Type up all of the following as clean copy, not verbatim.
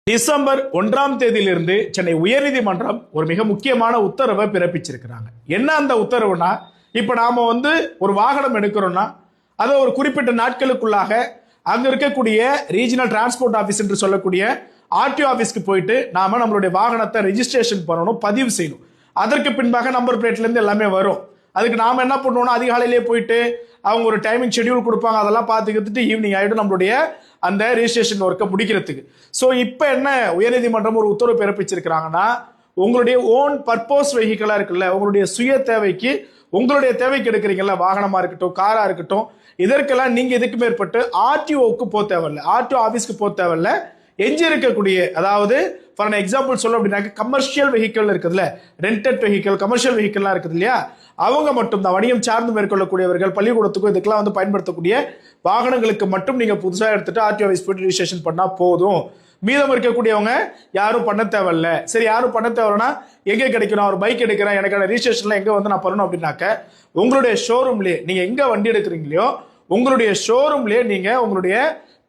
December 1ஆம் தேதியிலிருந்து சென்னை உயர்நீதிமன்றம் ஒரு மிக முக்கியமான உத்தரவை பிறப்பிச்சிருக்கிறாங்க. என்ன அந்த உத்தரவுனா, இப்ப நாம ஒரு வாகனம் எடுக்கிறோம்னா அதை ஒரு குறிப்பிட்ட நாட்களுக்குள்ளாக அங்க இருக்கக்கூடிய ரீஜனல் டிரான்ஸ்போர்ட் ஆபீஸ் என்று சொல்லக்கூடிய ஆர்டிஓ ஆபீஸ்க்கு போயிட்டு நாம நம்மளுடைய வாகனத்தை ரெஜிஸ்ட்ரேஷன் பண்ணணும், பதிவு செய்யணும். அதற்கு பின்பாக நம்பர் பிளேட்ல இருந்து எல்லாமே வரும். அதுக்கு நாம என்ன பண்ணுவோம்னா, அதிகாலையிலேயே போயிட்டு அவங்க ஒரு டைமிங் ஷெட்யூல் கொடுப்பாங்க, அதெல்லாம் பார்த்துக்கிட்டு ஈவினிங் ஆயிடும் நம்மளுடைய அந்த ரெஜிஸ்ட்ரேஷன் ஒர்க்கை முடிக்கிறதுக்கு. ஸோ இப்போ என்ன உயர்நீதிமன்றம் ஒரு உத்தரவு பிறப்பிச்சிருக்கிறாங்கன்னா, உங்களுடைய ஓன் பர்பஸ் வெஹிக்கிளா இருக்குல்ல, உங்களுடைய சுய தேவைக்கு உங்களுடைய தேவைக்கு எடுக்கிறீங்கல்ல, வாகனமா இருக்கட்டும் காரா இருக்கட்டும், இதற்கெல்லாம் நீங்க இதுக்கு மேற்பட்டு ஆர்டிஓக்கு போக தேவையில்லை, ஆர்டிஓ ஆபீஸ்க்கு போக தேவையில்லை. எஞ்சி இருக்கக்கூடிய, அதாவது ஃபார் எக்ஸாம்பிள் சொல்ல அப்படின்னாக்க கமர்ஷியல் வெஹிக்கிள் இருக்குதுல்ல, ரெண்டட் வெஹிக்கிள் கமர்ஷியல் வெஹிக்கிள்லாம் இருக்குது இல்லையா, அவங்க மட்டும் தான் வணிகம் சார்ந்து மேற்கொள்ளக்கூடியவர்கள், பள்ளிக்கூடத்துக்கும் இதுக்கெல்லாம் பயன்படுத்தக்கூடிய வாகனங்களுக்கு மட்டும் நீங்க புதுசாக எடுத்துட்டு ஆர்டிஓ ஆஃபீஸ் போயிட்டு ரிஜிஸ்ட்ரேஷன் பண்ணா போதும். மீதம் இருக்கக்கூடியவங்க யாரும் பண்ண தேவையில்ல. சரி, யாரும் பண்ண தேவைன்னா எங்க கிடைக்கணும், ஒரு பைக் எடுக்கிறேன், எனக்கான ரிஜிஸ்ட்ரேஷன்ல எங்க நான் பண்ணணும் அப்படின்னாக்க, உங்களுடைய ஷோரூம்லயே நீங்க எங்க வண்டி எடுக்கிறீங்களோ உங்களுடைய ஷோரூம்லயே நீங்க உங்களுடைய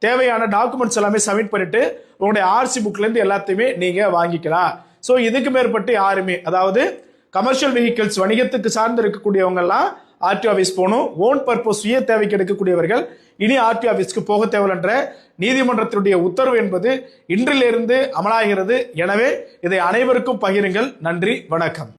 தேவையான டாக்குமெண்ட்ஸ் எல்லாமே சப்மிட் பண்ணிட்டு உங்களுடைய ஆர்சி புக்ல இருந்து எல்லாத்தையுமே நீங்க வாங்கிக்கலாம். ஸோ இதுக்கு மேற்பட்டு யாருமே, அதாவது கமர்ஷியல் வெஹிக்கிள்ஸ் வணிகத்துக்கு சார்ந்து இருக்கக்கூடியவங்க எல்லாம் ஆர்டிஓ ஆஃபீஸ் போகணும். ஓன் பர்பஸ் சுய தேவைக்கு எடுக்கக்கூடியவர்கள் இனி ஆர்டிஓ ஆஃபீஸ்க்கு போக தேவையென்ற நீதிமன்றத்தினுடைய உத்தரவு என்பது இன்றிலிருந்து அமலாகிறது. எனவே இதை அனைவருக்கும் பகிருங்கள். நன்றி, வணக்கம்.